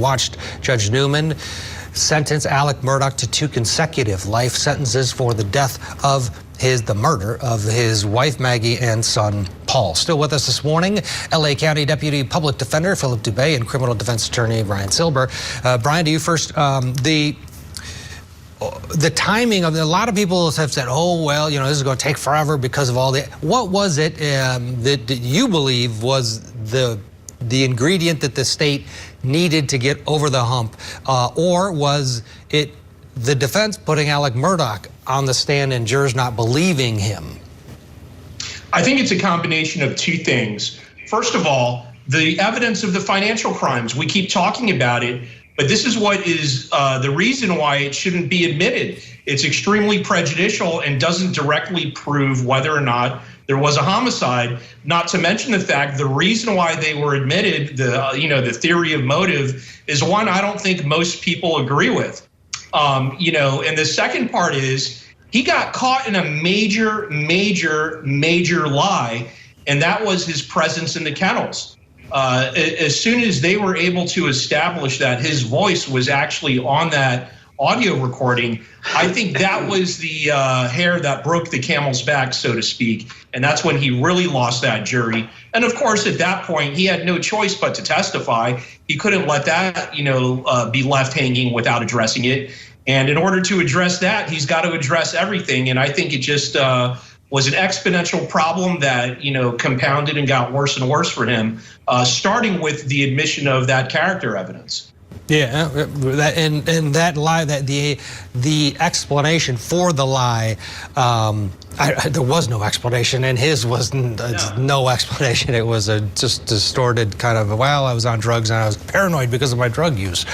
watched Judge Newman sentence Alex Murdaugh to 2 consecutive life sentences for the death of the murder of his wife Maggie and son Paul. Still with us this morning, LA County Deputy Public Defender Philip Dubé and Criminal Defense Attorney Brian Silber. Brian, to you first. The timing of a lot of people have said, oh, well, you know, this is going to take forever because of all the. What was it that you believe was the ingredient that the state needed to get over the hump, or was it the defense putting Alex Murdaugh on the stand and jurors not believing him? I think it's a combination of 2 things. First of all, the evidence of the financial crimes. We keep talking about it, but this is what is the reason why it shouldn't be admitted. It's extremely prejudicial and doesn't directly prove whether or not there was a homicide. Not to mention the fact the reason why they were admitted, the theory of motive, is one I don't think most people agree with. And the second part is he got caught in a major lie, and that was his presence in the kennels. As soon as they were able to establish that his voice was actually on that audio recording, I think that was the hair that broke the camel's back, so to speak. And that's when he really lost that jury. And of course, at that point, he had no choice but to testify. He couldn't let that, be left hanging without addressing it. And in order to address that, he's got to address everything. And I think it just was an exponential problem that, compounded and got worse and worse for him, starting with the admission of that character evidence. Yeah, and that lie, that the explanation for the lie, there was no explanation, and his was no explanation. It was a just distorted kind of, well, I was on drugs and I was paranoid because of my drug use.